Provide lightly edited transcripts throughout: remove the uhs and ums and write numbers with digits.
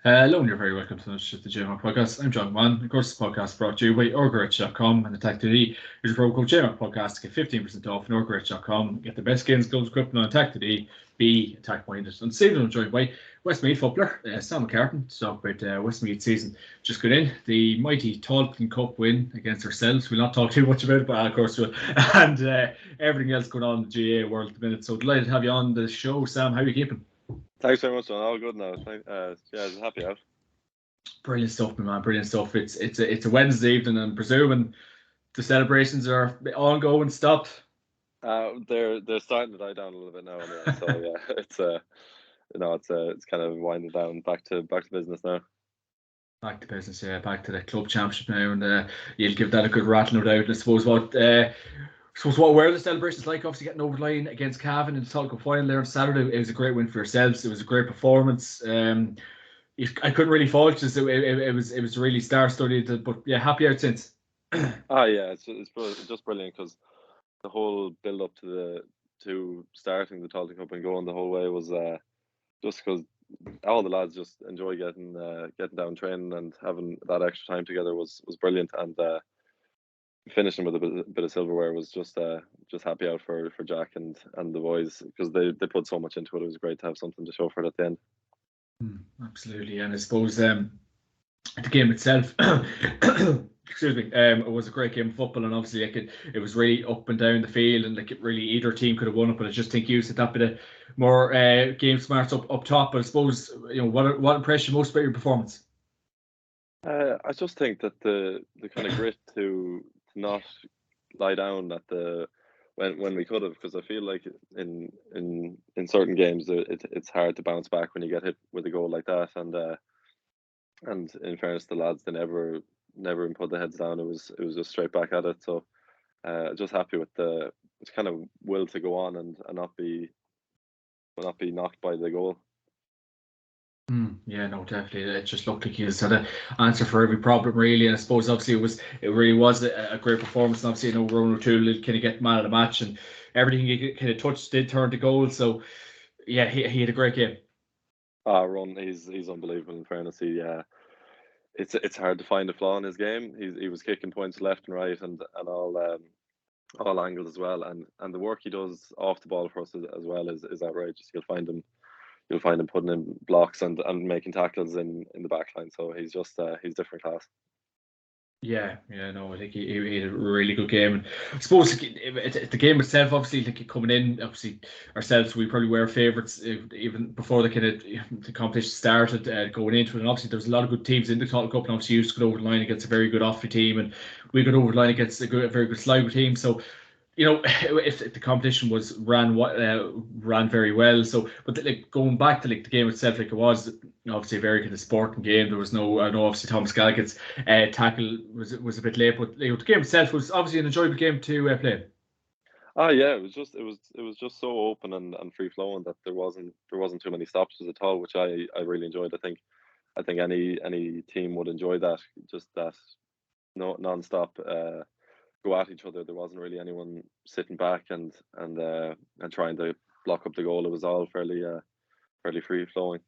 Hello, and you're very welcome to the JMac podcast. I'm John Mann. Of course, the podcast brought to you by Orgurich.com and Atak.ie. Use the promo code JMac podcast to get 15% off on Orgurich.com. Get the best games, gloves, equipment on Atak.ie. Be attack minded. And Stephen, I'm joined by Westmeath footballer Sam McCartan to talk about Westmeath season. Just got in the mighty Tailteann Cup win against ourselves. We'll not talk too much about it, but of course we'll. And everything else going on in the GAA world at the minute. So delighted to have you on the show, Sam. How are you keeping? Thanks very much, John. All good now. Just happy out. Brilliant stuff, my man. Brilliant stuff. It's a Wednesday evening, and I'm presuming the celebrations are ongoing. Stopped. They're starting to die down a little bit now. Anyway, so yeah, it's kind of winding down. Back to business now. Back to business, yeah. Back to the club championship now, and you'll give that a good rattle, no doubt. I suppose what were the celebrations like? Obviously, getting over the line against Cavan in the Tailteann Cup final there on Saturday. It was a great win for yourselves. It was a great performance. I couldn't really fault just it was really star-studded, but yeah, happy out since. Yeah, it's just brilliant because the whole build up to starting the Tailteann Cup and going the whole way was just because all the lads just enjoy getting down training and having that extra time together was brilliant, and finishing with a bit of silverware was just happy out for Jack and the boys because they put so much into it. It was great to have something to show for it at the end. Absolutely, and I suppose the game itself, excuse me, it was a great game of football, and obviously it was really up and down the field, and really either team could have won it. But I just think you said that bit of more game smarts up top. But I suppose what impressed you most about your performance? I just think that the kind of grit to not lie down at the when we could have, because I feel like in certain games it's hard to bounce back when you get hit with a goal like that, and in fairness, the lads, they never put their heads down. It was just straight back at it. So just happy with the kind of will to go on and not be knocked by the goal. Yeah, no, definitely. It just looked like he had an answer for every problem, really. And I suppose obviously it really was a great performance. And obviously, Ronan O'Toole kind of get man of the match, and everything he kind of touched did turn to goal. So yeah, he had a great game. Ron, he's unbelievable. In fairness, it's hard to find a flaw in his game. He was kicking points left and right and all angles as well. And the work he does off the ball for us as well is outrageous. You'll find him putting in blocks and making tackles in the back line. So he's different class. Yeah, no, I think he had a really good game. And I suppose the game itself, obviously, like coming in, obviously ourselves, we probably were favourites even before the competition started going into it. And obviously, there was a lot of good teams in the Tailteann Cup, and obviously, you used to go over the line against a very good Offaly team, and we got over the line against a very good Sligo team. So if the competition ran very well. So, but going back to the game itself, it was obviously a very kind of sporting game. There was no, I know obviously Thomas Galligan's tackle was a bit late, but the game itself was obviously an enjoyable game to play. Yeah, it was just so open and free flowing that there wasn't too many stops at all, which I really enjoyed. I think any team would enjoy that, just that no non-stop go at each other. There wasn't really anyone sitting back and trying to block up the goal. It was all fairly free flowing.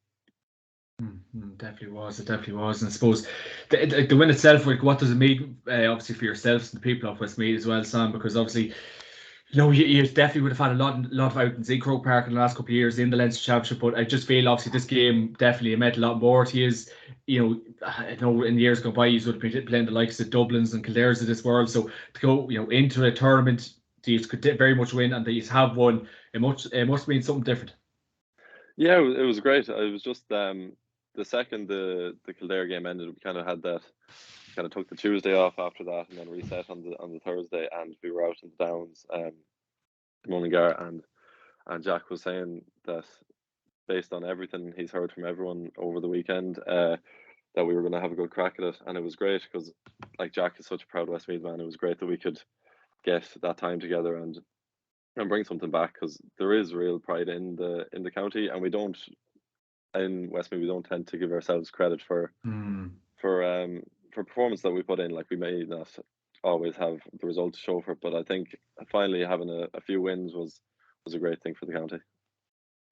Definitely was. It definitely was. And I suppose the win itself, like, what does it mean, obviously, for yourselves and the people of Westmeath as well, Sam? Because obviously, you definitely would have had a lot of outings in Croke Park in the last couple of years in the Leinster Championship. But I just feel obviously this game definitely meant a lot more to you. I know in years gone by, you would have been playing the likes of Dublins and Kildares of this world. So to go, into a tournament, these could very much win, and these have won. It must mean something different. Yeah, it was great. It was just the second the Kildare game ended, we kind of had that. Kind of took the Tuesday off after that, and then reset on the Thursday, and we were out in the Downs, Mullingar, and Jack was saying that based on everything he's heard from everyone over the weekend, that we were going to have a good crack at it, and it was great because, like, Jack is such a proud Westmeath man. It was great that we could get that time together and bring something back, because there is real pride in the county, and we don't in Westmeath we don't tend to give ourselves credit for performance that we put in. Like, we may not always have the result to show for it, but I think finally having a few wins was a great thing for the county.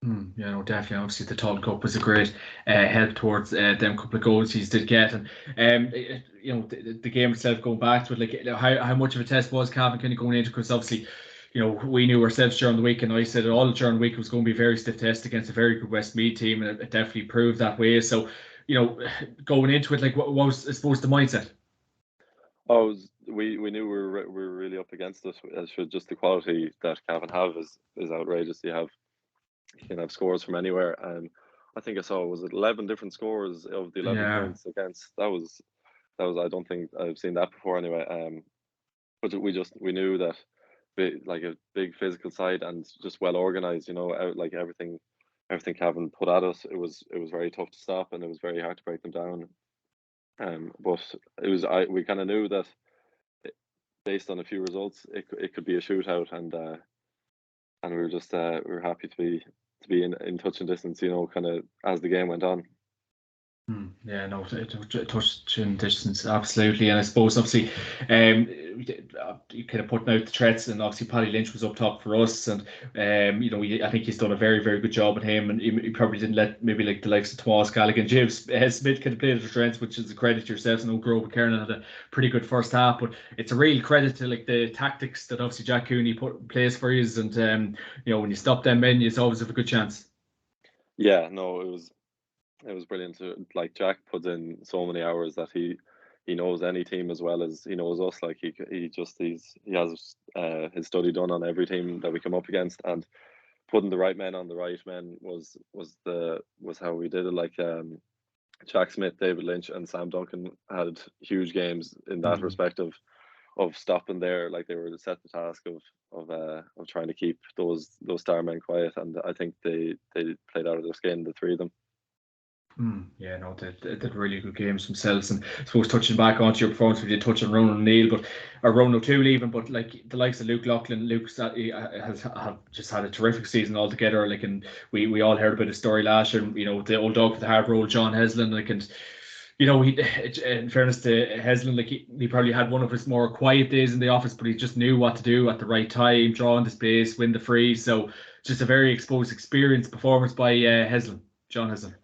Yeah, no, definitely. Obviously, the Tailteann Cup was a great help towards them couple of goals he did get, and the game itself, going back to it, like how much of a test was Cavan kind of going into, because obviously, we knew ourselves during the week, and I said it all during the week, it was going to be a very stiff test against a very good Westmeath team, and it definitely proved that way. So, going into it, like what was, I suppose, the mindset? Oh, we knew we were really up against it. As for just the quality that Cavan have is outrageous. You can have scores from anywhere. I think I saw, was it 11 different scores of the 11 Yeah, points against. That was I don't think I've seen that before anyway. But we knew that like a big physical side and just well organized. Like everything Cavan put at us, it was very tough to stop, and it was very hard to break them down. But we kind of knew that based on a few results, it could be a shootout, and we were happy to be in touch and distance, kind of as the game went on. Yeah, no, touching distance, absolutely. And I suppose, obviously, you kind of putting out the threats, and obviously Paddy Lynch was up top for us, and I think he's done a very, very good job at him, and he probably didn't let maybe like the likes of Tomas Callaghan, James Smith kind of played at their strengths, which is a credit to yourselves. And Grove McCartan had a pretty good first half, but it's a real credit to like the tactics that obviously Jack Cooney put in place for you, and when you stop them men, you always have a good chance. Yeah, no, it was brilliant. Like Jack puts in so many hours that he knows any team as well as he knows us. Like he has his study done on every team that we come up against, and putting the right men on the right men was how we did it. Like Jack Smith, David Lynch, and Sam Duncan had huge games in that Mm. respect of stopping there. Like they were set the task of trying to keep those star men quiet, and I think they played out of their skin, the three of them. Yeah, no, they did really good games themselves. And I suppose, touching back onto your performance, we did touch on Ronan O'Neill, or Ronan O'Toole even, but like the likes of Luke Loughlin, he has have just had a terrific season altogether. Like, and we all heard about his story last year. The old dog with the hard roll, John Heslin, like, and he, in fairness to Heslin, like he probably had one of his more quiet days in the office, but he just knew what to do at the right time, draw on the space, win the free. So just a very exposed, experienced performance by Heslin, John Heslin.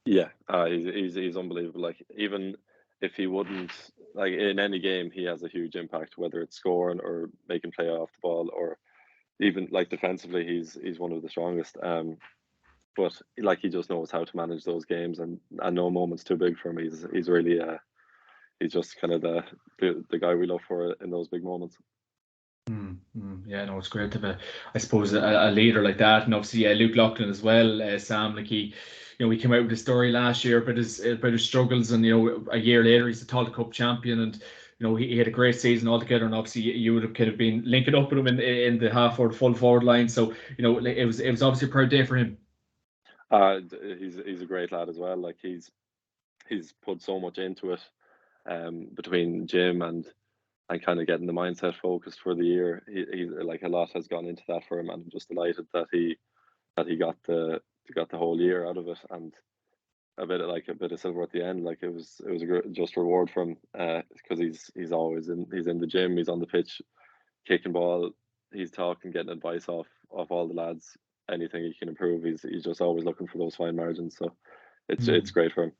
Yeah, he's unbelievable. Like even if he wouldn't, like in any game, he has a huge impact. Whether it's scoring or making play off the ball, or even like defensively, he's one of the strongest. But like he just knows how to manage those games, and no moment's too big for him. He's really he's just kind of the guy we look for in those big moments. Yeah, no, it's great to have I suppose, a leader like that, and obviously Luke Loughlin as well. Sam, like he came out with a story last year about his struggles, and a year later he's the Tailteann Cup champion, and he had a great season altogether, and obviously you would have kind of been linking up with him in the half or full forward line, so like, it was obviously a proud day for him. He's a great lad as well. Like he's put so much into it, between gym and kind of getting the mindset focused for the year. He's like a lot has gone into that for him, and I'm just delighted that he got the whole year out of it, and a bit of silver at the end. Like it was a great, just reward for him, because he's in the gym, he's on the pitch, kicking ball, he's talking, getting advice off all the lads. Anything he can improve, he's just always looking for those fine margins. So it's Mm. great for him.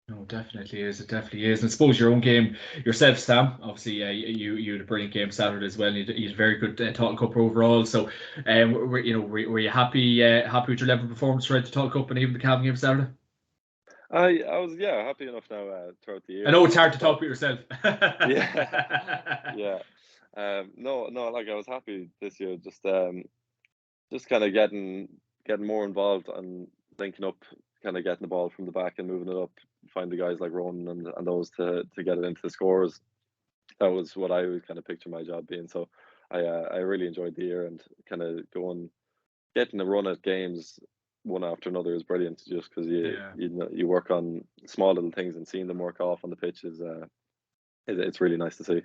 No, definitely is. It definitely is. And I suppose your own game yourself, Sam. Obviously, you had a brilliant game Saturday as well. You had a very good Tailteann Cup overall. So, were you happy with your level of performance throughout the Tailteann Cup and even the Cavan game Saturday? I was, yeah, happy enough now, throughout the I year. know I it's hard just to thought, talk about yourself. yeah, yeah. No, no, like I was happy this year. Just kind of getting more involved and linking up, kind of getting the ball from the back and moving it up. Find the guys like Ronan and those to get it into the scores. That was what I was kind of picture my job being. So I really enjoyed the year, and kind of getting a run at games one after another is brilliant. Just because Yeah. you work on small little things, and seeing them work off on the pitch it's really nice to see.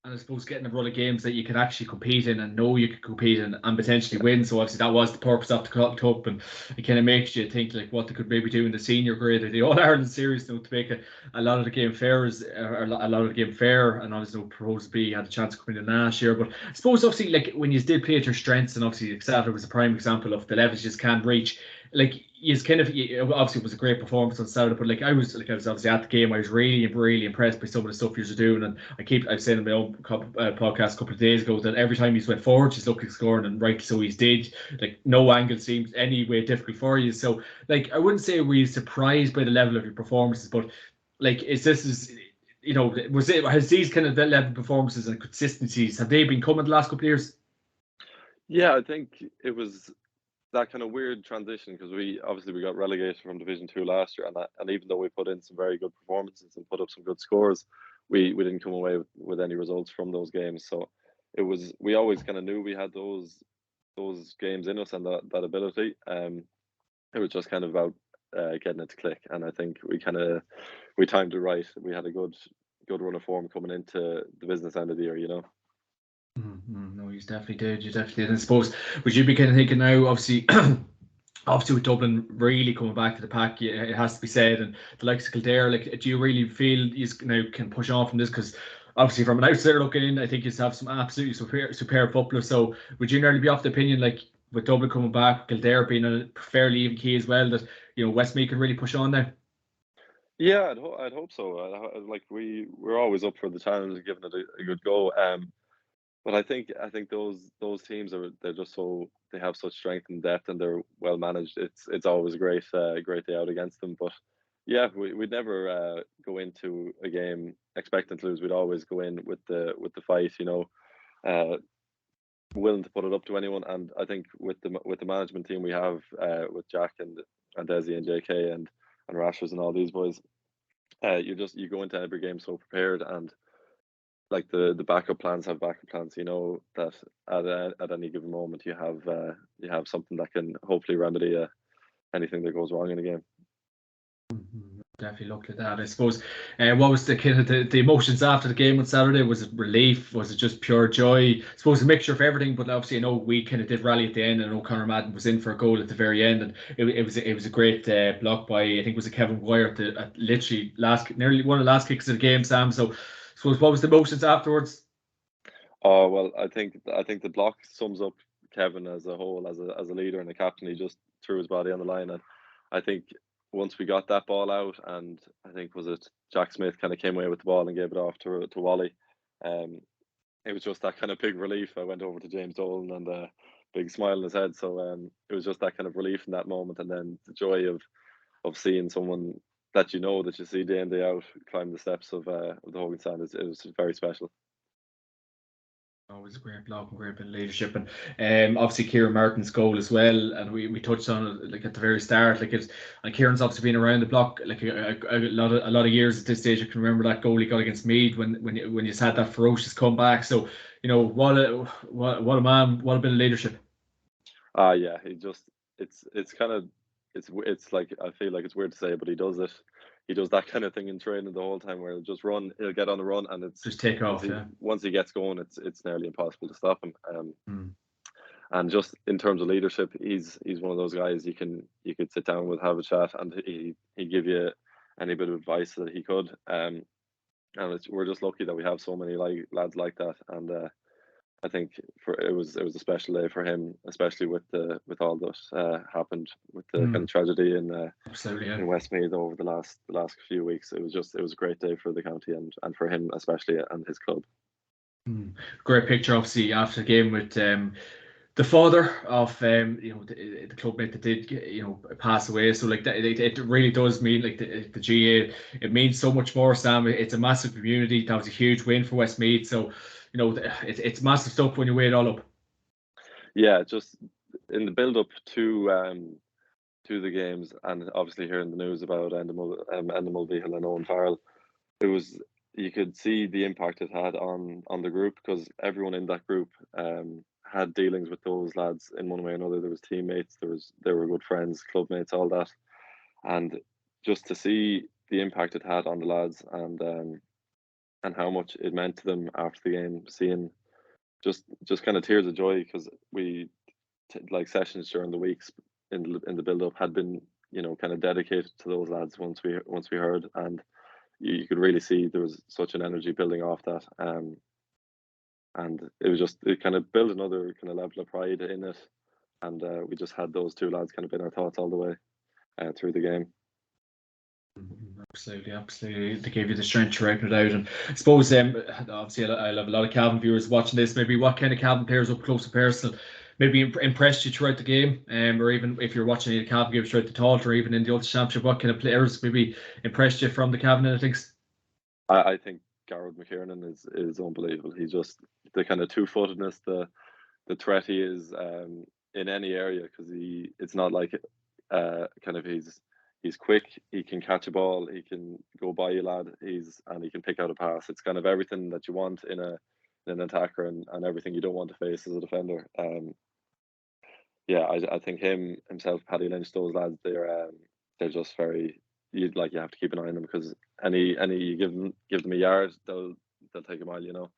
And I suppose getting a run of games that you can actually compete in and know you can compete in and potentially win. So obviously that was the purpose of the Cup, and it kind of makes you think like what they could maybe do in the senior grade or the All Ireland series, to make a lot of the game fair, and obviously Pros B had a chance to come in last year. But I suppose obviously like when you did play at your strengths, and obviously Saturday was a prime example of the levels you just can't reach. Like obviously it was a great performance on Saturday, but I was obviously at the game. I was really impressed by some of the stuff you're doing, and I've said in my own podcast a couple of days ago that every time he's went forward, he's looking scoring, and right, so he's did. Like no angle seems any way difficult for you. So like I wouldn't say we're surprised by the level of your performances, but like has these kind of level performances and consistencies, have they been coming the last couple of years? Yeah, I think it was that kind of weird transition because we got relegated from Division 2 last year, and even though we put in some very good performances and put up some good scores, we didn't come away with any results from those games. So we always kind of knew we had those games in us and that ability. It was just kind of about getting it to click, and I think we timed it right. We had a good run of form coming into the business end of the year, you know. No, you definitely did. And I suppose, would you be kind of thinking now, obviously, with Dublin really coming back to the pack, it has to be said, and the likes of Kildare, like, do you really feel you now can push on from this? Because obviously, from an outsider looking in, I think you have some absolutely superb footballers. So, would you nearly be off the opinion, like, with Dublin coming back, Kildare being a fairly even key as well, that Westmeath can really push on now? Yeah, I'd hope so. Like we're always up for the challenge, giving it a good go. But I think those teams they're just they have such strength and depth, and they're well managed. It's always a great day out against them. But yeah, we'd never go into a game expecting to lose. We'd always go in with the fight, willing to put it up to anyone. And I think with the management team we have, with Jack and Desi and JK and Rashers and all these boys, you go into every game so prepared, and like the backup plans have backup plans. You know that at any given moment you have something that can hopefully remedy anything that goes wrong in a game. Definitely looked at that. I suppose, what was the kind of the emotions after the game on Saturday? Was it relief? Was it just pure joy? I suppose a mixture of everything. But obviously, I know we kind of did rally at the end, and I know Conor Madden was in for a goal at the very end, and it was a great block by, I think it was a Kevin Maguire at literally nearly one of the last kicks of the game, Sam. So, I suppose, what was the emotions afterwards? Oh well, I think the block sums up Kevin as a whole, as a leader and a captain. He just threw his body on the line, and I think once we got that ball out, and I think was it Jack Smith kind of came away with the ball and gave it off to Wally. It was just that kind of big relief. I went over to James Dolan and a big smile on his head. So it was just that kind of relief in that moment, and then the joy of seeing someone that that you see day in day out climb the steps of the Hogan stand. It was very special. Always a great block and great bit of leadership, and obviously Kieran Martin's goal as well, and we touched on it like at the very start, and Kieran's obviously been around the block like a lot of years at this stage. I can remember that goal he got against Meath when you had that ferocious comeback. So what a man, what a bit of leadership. Yeah, it's kind of it's like, I feel like it's weird to say, but he does that kind of thing in training the whole time, where he'll get on the run, and it's just take off. Once he gets going, it's nearly impossible to stop him. And just in terms of leadership, he's one of those guys you could sit down with, have a chat, and he'd give you any bit of advice that he could. And we're just lucky that we have so many lads like that, and I think it was a special day for him, especially with all that happened with the kind of tragedy in Westmeath over the last few weeks. It was a great day for the county and for him especially, and his club. Great picture, obviously, after the game with the father of the clubmate that did pass away. So like that, it really does mean like the GAA. It means so much more, Sam. It's a massive community. That was a huge win for Westmeath. So it's massive stuff when you weigh it all up. Yeah, just in the build up to the games, and obviously hearing the news about Endemol Beale and Owen Farrell, you could see the impact it had on the group, because everyone in that group had dealings with those lads in one way or another. There was teammates, they were good friends, clubmates, all that, and just to see the impact it had on the lads, and how much it meant to them after the game, seeing just kind of tears of joy, because we like sessions during the weeks in the build up had been, you know, kind of dedicated to those lads once we heard, and you could really see there was such an energy building off that. And it kind of built another kind of level of pride in it, and we just had those two lads kind of in our thoughts all the way through the game. Absolutely. They gave you the strength to write it out. And I suppose, obviously, I'll have a lot of Cavan viewers watching this. Maybe what kind of Cavan players up close and personal maybe impressed you throughout the game, or even if you're watching the Cavan games throughout the Tailteann, or even in the Ulster Championship, what kind of players maybe impressed you from the Cavan innings? I think Garrod McCartan is unbelievable. He's just the kind of two-footedness, the threat he is in any area, because it's not like kind of he's quick, he can catch a ball, he can go by you lad, and he can pick out a pass. It's kind of everything that you want in an attacker, and everything you don't want to face as a defender. I think himself, Paddy Lynch, those lads, they're just very, you have to keep an eye on them, because any you give them a yard, they'll take a mile, you know.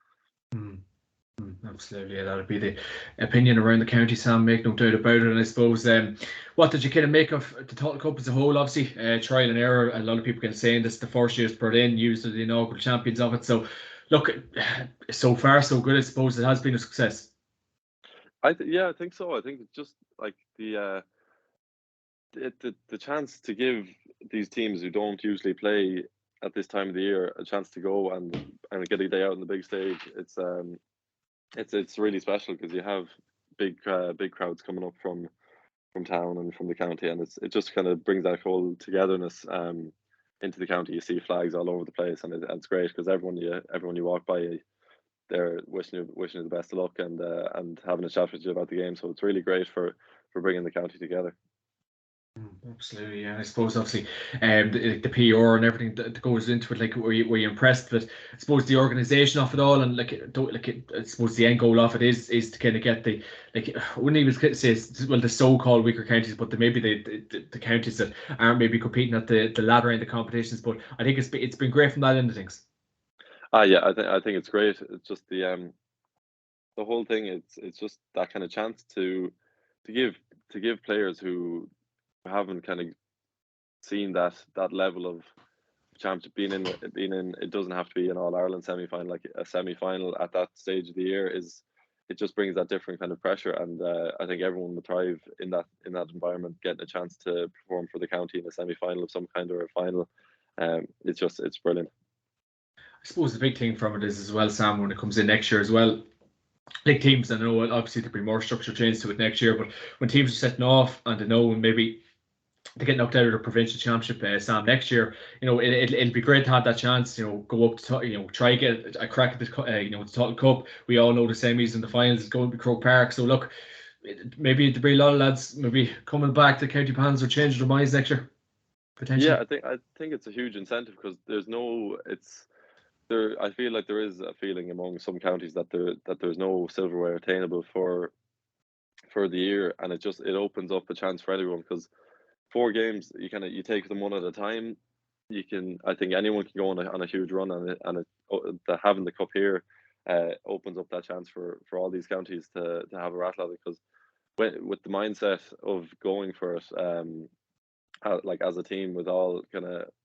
Absolutely, that'll be the opinion around the county, Sam, make no doubt about it. And I suppose, what did you kind of make of the Tailteann Cup as a whole? Obviously, trial and error. A lot of people can say this the first year's Berlin used as the inaugural champions of it. So, look, so far so good. I suppose it has been a success. I think so. I think it's just like the chance to give these teams who don't usually play at this time of the year a chance to go and get a day out on the big stage. It's really special, because you have big crowds coming up from town and from the county, and it just kind of brings that whole togetherness into the county. You see flags all over the place, and it's great, because everyone you walk by, they're wishing you the best of luck and having a chat with you about the game. So it's really great for bringing the county together. Absolutely, yeah. I suppose obviously, the PR and everything that goes into it. Like, were you impressed with, I suppose, the organisation of it all, and I suppose the end goal of it is to kind of get the, like, I wouldn't even say, well, the so-called weaker counties, but maybe the counties that aren't maybe competing at the ladder end of competitions. But I think it's been great from that end of things. Yeah, I think it's great. It's just the whole thing. It's just that kind of chance to give players who haven't kind of seen that level of championship, being in. It doesn't have to be an All-Ireland semi-final. Like, a semi-final at that stage of the year it just brings that different kind of pressure, and I think everyone would thrive in that environment, getting a chance to perform for the county in a semi-final of some kind, or a final. It's brilliant. I suppose the big thing from it is as well, Sam, when it comes in next year as well. Like, teams, I know obviously there'll be more structural changes to it next year, but when teams are setting off and they know maybe to get knocked out of the provincial championship, Sam, next year, it'll be great to have that chance. Go up to try get a crack at the the Tailteann Cup. We all know the semis and the finals is going to be Croke Park. So look, maybe there'll be a lot of lads maybe coming back to County Pans or changing their minds next year. Potentially. Yeah, I think it's a huge incentive, because I feel like there is a feeling among some counties that there's no silverware attainable for the year, and it opens up a chance for everyone, because 4 games, you take them one at a time. I think anyone can go on a huge run, and having the cup here opens up that chance for all these counties to have a rattle at it, because with the mindset of going for it, like as a team with all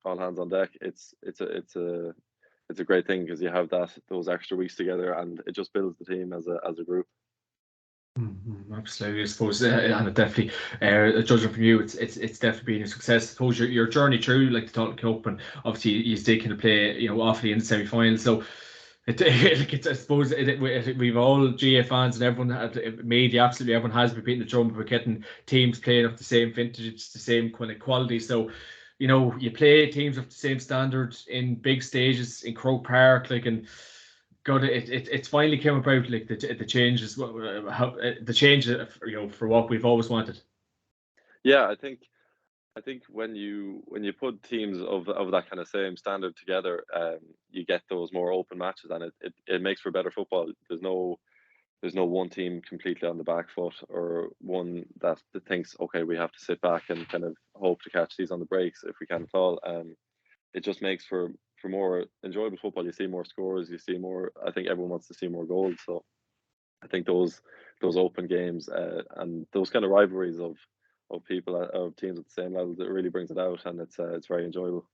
hands on deck, it's a great thing, because you have those extra weeks together, and it just builds the team as a group. Absolutely, I suppose, and it definitely, judging from you, it's definitely been a success. I suppose your journey through, like, the Tailteann Cup, and obviously you did kind of play, awfully in the semi-final. So I suppose we've all GAA fans and everyone media, absolutely everyone has been beating the drum about getting teams playing of the same vintage, the same kind of quality. So, you play teams of the same standard in big stages in Croke Park, like, and God, it's finally came about, like, the changes, the change, for what we've always wanted. Yeah, I think when you put teams of that kind of same standard together, you get those more open matches, and it makes for better football. There's no one team completely on the back foot, or one that thinks, okay, we have to sit back and kind of hope to catch these on the breaks if we can at all. It just makes for for more enjoyable football, you see more scores, you see more. I think everyone wants to see more goals. So I think those open games and those kind of rivalries of people of teams at the same level, it really brings it out, and it's very enjoyable.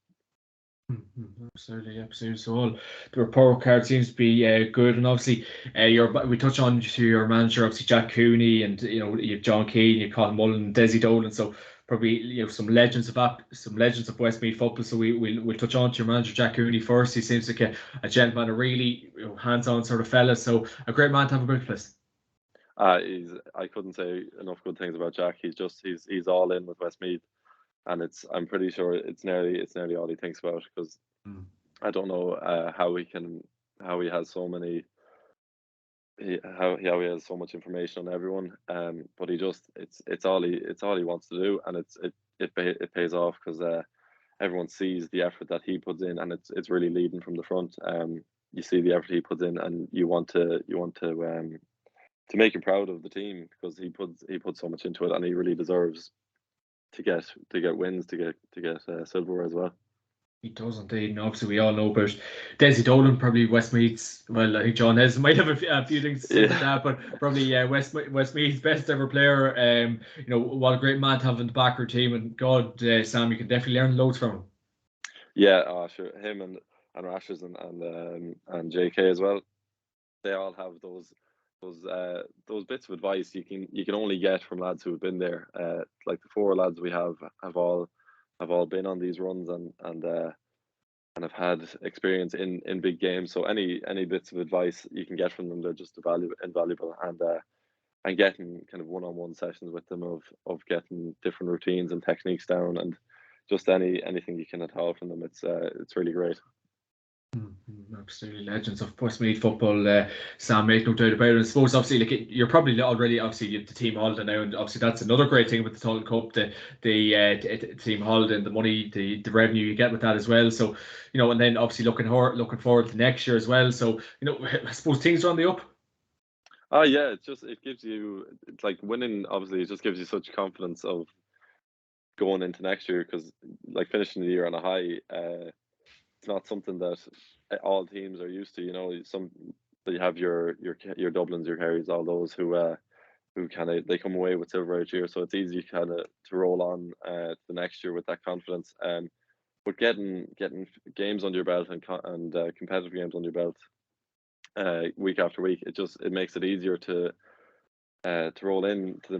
Absolutely, absolutely. So all the report card seems to be good, and obviously, we touch on to your manager, obviously Jack Cooney, and you have John Keane, you have Colin Mullen, Desi Dolan. So probably some legends of Westmeath football. So we'll touch on to your manager Jack Cooney first. He seems like a gentleman, a really hands-on sort of fella. So a great man to have a great place. I couldn't say enough good things about Jack. He's all in with Westmeath, and I'm pretty sure it's nearly all he thinks about, because I don't know how he has so many how he has so much information on everyone. But it's all he wants to do, and it pays off, because everyone sees the effort that he puts in, and it's really leading from the front. You see the effort he puts in, and you want to make him proud of the team, because he puts so much into it, and he really deserves to get wins, to get silverware as well. He does indeed, and obviously we all know about Desi Dolan, probably Westmeath's. Well, I think John Hez might have a few things to say about that, but probably Westmeath's best ever player. What a great man to have in the backer team, and God, Sam, you can definitely learn loads from him. Yeah, sure. Him and Rashers and JK as well. They all have those bits of advice you can only get from lads who have been there. Like the four lads we have all been on these runs, and have had experience in big games. So any bits of advice you can get from them, they're just invaluable. And getting kind of one-on-one sessions with them of getting different routines and techniques down, and just anything you can at all from them, it's really great. Absolutely legends of Westmeath football, Sam, make no doubt about it. I suppose obviously you're probably already obviously you have the team holiday now, and obviously that's another great thing with the Tailteann Cup, the team holiday and the money, the revenue you get with that as well. So and then obviously looking forward to next year as well. So I suppose things are on the up. Oh yeah, it gives you, it's like winning. Obviously, it just gives you such confidence of going into next year, because like finishing the year on a high, it's not something that all teams are used to. You have your Dublins, your Kerrys, all those who kind of, they come away with silver each year, so it's easy kind of to roll on to the next year with that confidence. But getting games under your belt, and competitive games under your belt week after week, it makes it easier to roll in to the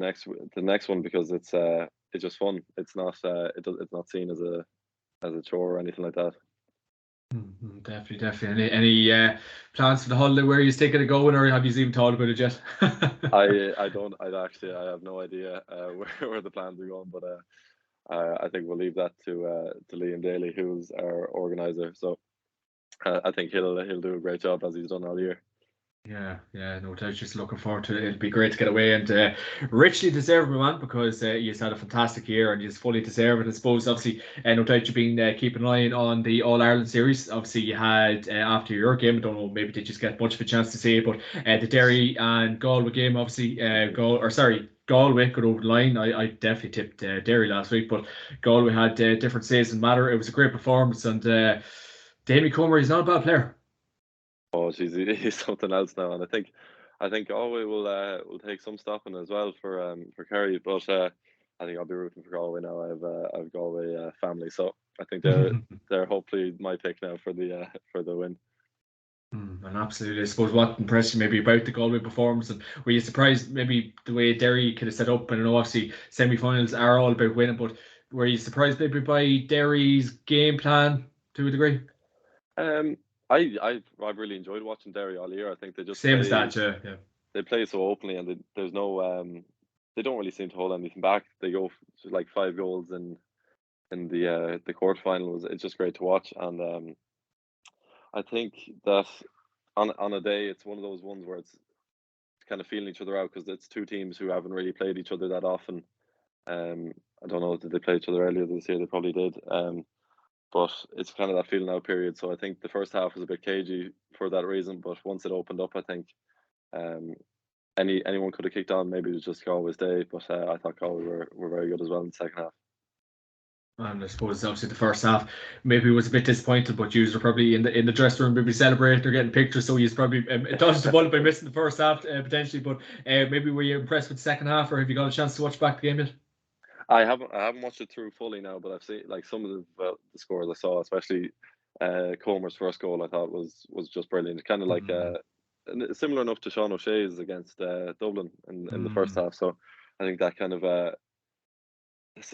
next one, because it's just fun. It's not seen as a chore or anything like that. Definitely. Any plans for the holiday? Where are you thinking of going, or have you even thought about it yet? I don't. I have no idea where the plans are going, but I think we'll leave that to Liam Daly, who's our organizer. So I think he'll do a great job, as he's done all year. Yeah, no doubt. Just looking forward to it. It'll be great to get away, and richly deserved, man, because you've had a fantastic year and you fully deserve it. I suppose, obviously, no doubt you've been keeping an eye on the All Ireland series. Obviously, you had after your game, I don't know, maybe did you just get much of a chance to see it, but the Derry and Galway game, obviously, Galway got over the line. I definitely tipped Derry last week, but Galway had different saves and matter. It was a great performance, and Damien Comer, he's not a bad player. Oh, he's something else now, and I think Galway will take some stopping as well for Kerry, but I think I'll be rooting for Galway now. I have Galway family, so I think they're hopefully my pick now for the win. And absolutely, I suppose what impressed you maybe about the Galway performance, and were you surprised maybe the way Derry could have set up? I know obviously semi-finals are all about winning, but were you surprised maybe by Derry's game plan to a degree? I've really enjoyed watching Derry all year. I think they just Same as that, yeah. They play so openly, and there's no they don't really seem to hold anything back. They go to like 5 goals in the quarterfinal. It's just great to watch, and I think that on a day, it's one of those ones where it's kind of feeling each other out, because it's two teams who haven't really played each other that often. I don't know, did they play each other earlier this year? They probably did. But it's kind of that feeling out period. So I think the first half was a bit cagey for that reason. But once it opened up, I think anyone could have kicked on. Maybe it was just Galway's day, but I thought Galway were very good as well in the second half. And I suppose obviously the first half maybe was a bit disappointed, but you were probably in the dressing room, maybe celebrating or getting pictures. So he's probably dodged the bullet by missing the first half potentially. But maybe were you impressed with the second half, or have you got a chance to watch back the game yet? I haven't watched it through fully now, but I've seen like some of the scores I saw, especially Comer's first goal. I thought was just brilliant. Kind of like Mm, similar enough to Sean O'Shea's against Dublin in the first mm. half. So I think that kind of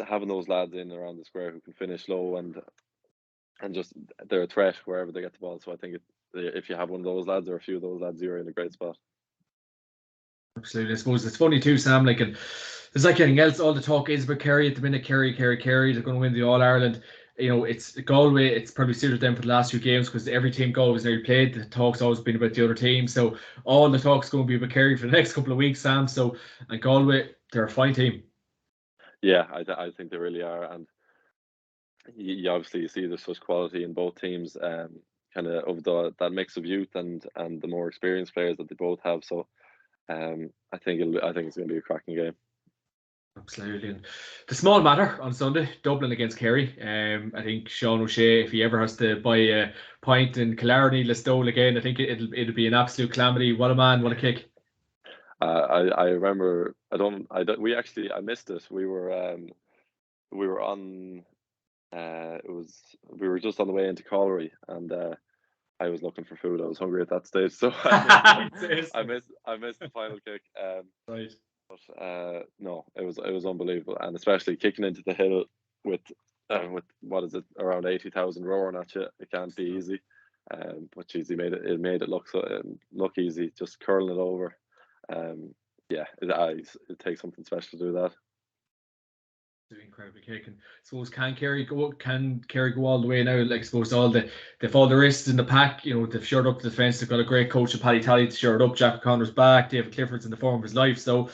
having those lads in around the square who can finish low and just they're a threat wherever they get the ball. So I think if you have one of those lads or a few of those lads, you're in a great spot. Absolutely. I suppose it's funny too, Sam. Like, and it's like anything else. All the talk is about Kerry at the minute. Kerry. They're going to win the All Ireland. You know, it's Galway. It's probably suited them for the last few games because every team Galway's nearly played. The talk's always been about the other team. So all the talk's going to be about Kerry for the next couple of weeks, Sam. So and Galway, they're a fine team. Yeah, I think they really are, and you obviously see there's such quality in both teams. Kind of that mix of youth and the more experienced players that they both have. So I think it's going to be a cracking game. Absolutely. And the small matter on Sunday, Dublin against Kerry. I think Sean O'Shea, if he ever has to buy a pint in Killarney, Listowel again, I think it'll be an absolute calamity. What a man, what a kick. I remember I missed it. We were on we were just on the way into Collery, and I was looking for food. I was hungry at that stage, so I missed the final kick. Right. But no, it was unbelievable, and especially kicking into the hill with what is it, around 80,000 roaring at you. It can't be easy. But geez, he made it look look easy, just curling it over. Um, yeah, it takes something special to do that. Incredibly kick. And I suppose can Kerry go all the way now? Like I suppose they've all the risks in the pack, you know, they've shored up the defence, they've got a great coach in Paddy Tally to shore it up, Jack O'Connor's back, David Clifford's in the form of his life. So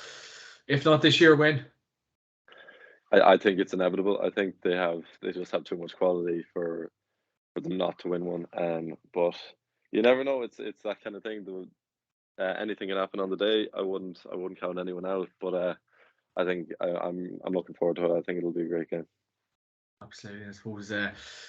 if not this year, when? I think it's inevitable. I think they just have too much quality for them not to win one. But you never know. It's that kind of thing. Anything can happen on the day. I wouldn't count anyone out. But I think I'm looking forward to it. I think it'll be a great game. Absolutely. I suppose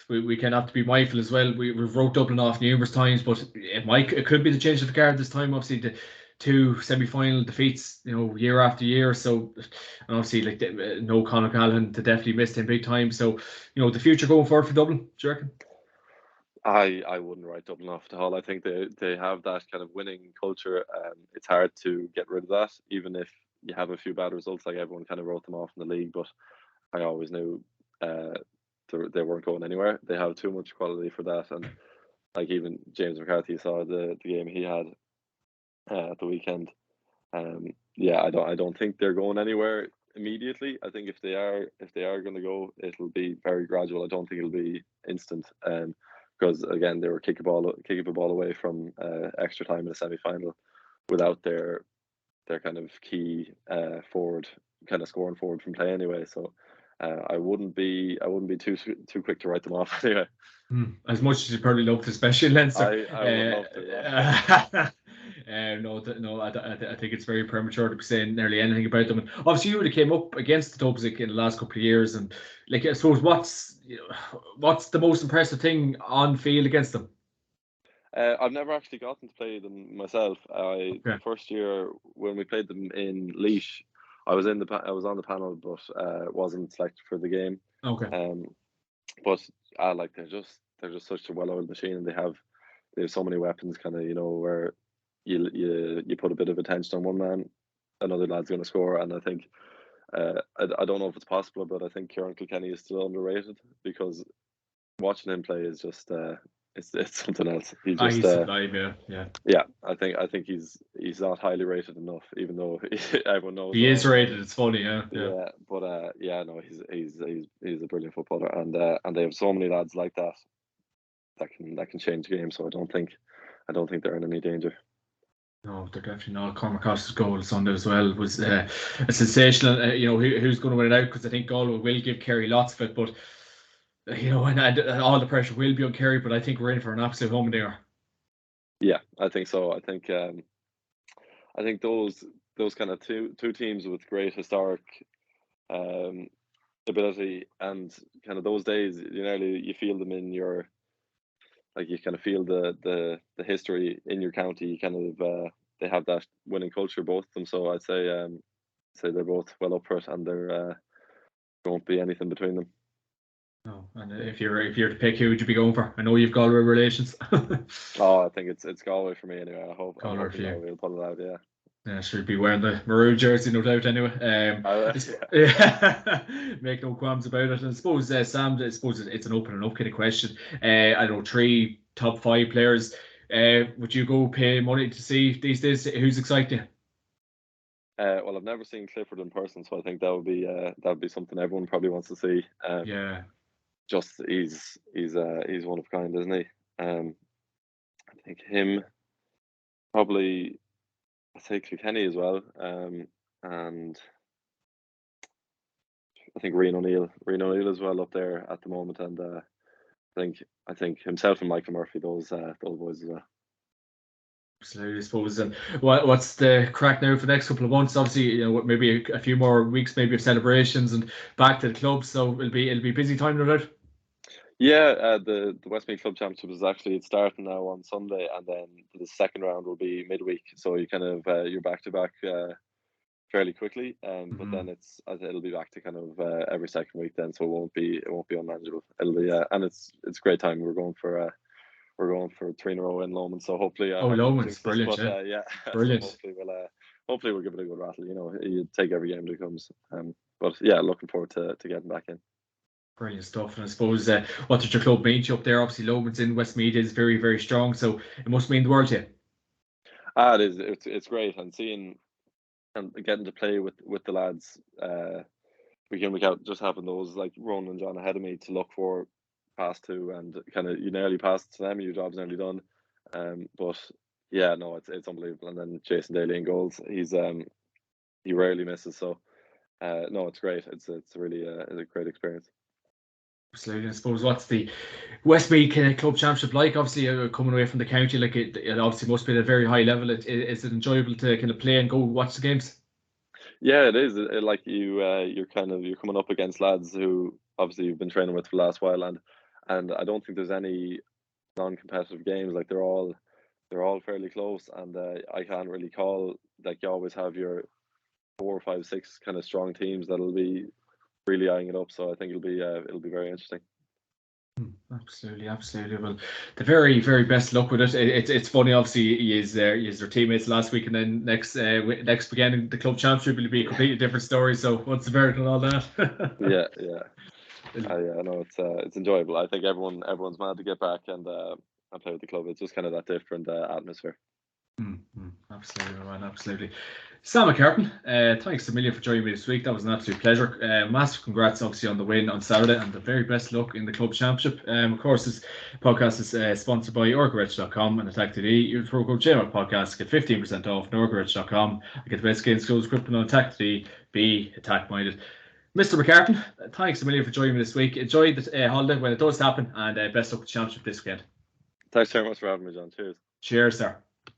we can have to be mindful as well. We've wrote Dublin off numerous times, but it could be the change of the guard this time. Obviously, the two semi-final defeats, you know, year after year. So, and obviously, like no Conor Callaghan, they definitely missed him big time. So, you know, the future going forward for Dublin, do you reckon? I wouldn't write Dublin off at all. I think they have that kind of winning culture. It's hard to get rid of that, even if you have a few bad results. Like everyone kind of wrote them off in the league, but I always knew uh, they weren't going anywhere. They have too much quality for that, and like even James McCarthy saw the game he had at the weekend. Yeah, I don't think they're going anywhere immediately. I think if they are going to go, it'll be very gradual. I don't think it'll be instant. Because again, they were kicking the ball away from extra time in the semi final without their kind of key forward kind of scoring forward from play anyway. So I wouldn't be too quick to write them off anyway. As much as you probably love to, especially in Leinster. I would love Uh, no, I think it's very premature to be saying nearly anything about them. And obviously, you would have came up against the Dubs in the last couple of years, and like I suppose what's the most impressive thing on field against them? I've never actually gotten to play them myself. Okay, The first year when we played them in Laois, I was on the panel, but wasn't selected for the game. okay. Um, but like they're just such a well-oiled machine, and they have so many weapons, kind of where you put a bit of attention on one man, another lad's going to score, and I think I don't know if it's possible, but I think Kieran Kilkenny is still underrated because watching him play is just it's something else. He just He's sublime, yeah. yeah, I think he's not highly rated enough, even though everyone knows He is all about rated. him. It's funny, yeah. Yeah, but yeah, no, he's a brilliant footballer, and they have so many lads like that can change the game. So I don't think they're in any danger. No, they're definitely not. Cormac Costa's goal Sunday as well was a sensational. You know, who's going to win it out? Because I think Galway will give Kerry lots of it, but you know, and all the pressure will be on Kerry. But I think we're in for an absolute humdinger. Yeah, I think so. I think those kind of two teams with great historic um, ability, and kind of those days, you feel them in your, like you kind of feel the history in your county. You kind of they have that winning culture, both of them. So I'd say they're both well up for it, and there won't be anything between them. No, and if you're to pick, who would you be going for? I know you've Galway relations. Oh, I think it's Galway for me anyway. I'm Galway hoping for you. Galway will pull it out. Yeah. Yeah, should be wearing the maroon jersey, no doubt. Anyway, yeah. Make no qualms about it. And I suppose, Sam, I suppose it's an open and up kind of question. I know 3 top 5 players. Would you go pay money to see these days? Who's exciting you? Well, I've never seen Clifford in person, so I think that would be something everyone probably wants to see. Yeah. Just he's one of a kind, isn't he? I think him, probably. I say Kilkenny as well, and I think Rian O'Neill as well up there at the moment, and I think himself and Michael Murphy, those boys as well. Absolutely, I suppose. And what's the crack now for the next couple of months? Obviously, maybe a few more weeks, maybe of celebrations and back to the club. So it'll be busy time, no doubt. Yeah, the Westmeath Club Championship is actually starting now on Sunday, and then the second round will be midweek. So you kind of you're back to back fairly quickly, but then it'll be back to kind of every second week then, so it won't be unmanageable. It'll be and it's a great time. We're going for 3 in a row in Lomond, so hopefully Lomon's brilliant, but, yeah, brilliant. So hopefully we'll give it a good rattle. You take every game that comes, but yeah, looking forward to getting back in. Brilliant stuff. And I suppose, what did your club mean to you up there? Obviously, Lomon's in Westmeath is very, very strong, so it must mean the world to you. It is. It's great, and seeing and getting to play with the lads week in, week out, just having those like Ronan and John ahead of me to look for pass to, and kind of you nearly passed to them, your job's nearly done. But yeah, no, it's unbelievable. And then Jason Daly in goals, he rarely misses. So no, it's great. It's really it's a great experience. Absolutely. I suppose, what's the Westmeath Club Championship like? Obviously, coming away from the county, like it obviously must be at a very high level. Is it enjoyable to kind of play and go watch the games? Yeah, it is. Like you're coming up against lads who obviously you've been training with for the last while, and I don't think there's any non-competitive games. Like they're all fairly close, and I can't really call, like, you always have your 4, 5, 6 kind of strong teams that'll be really eyeing it up. So I think it'll be very interesting. Absolutely. Well, the very, very best luck with it. It's funny, obviously, he's their teammates last week, and then next weekend the club championship will be a completely different story. So what's the verdict on all that? Yeah. I know it's enjoyable. I think everyone's mad to get back and play with the club. It's just kind of that different atmosphere. Absolutely, man. Absolutely. Sam McCartan, thanks a million for joining me this week. That was an absolute pleasure. Massive congrats, obviously, on the win on Saturday, and the very best luck in the club championship. Of course, this podcast is sponsored by orgarich.com and Atak.ie. Use the code JMac podcast, get 15% off on orgarich.com. Get the best games schools equipment on Atak.ie. Be attack minded. Mr. McCartan, thanks a million for joining me this week. Enjoy the holiday when it does happen, and best luck with the championship this weekend. Thanks very much for having me, John. Cheers. Cheers, sir.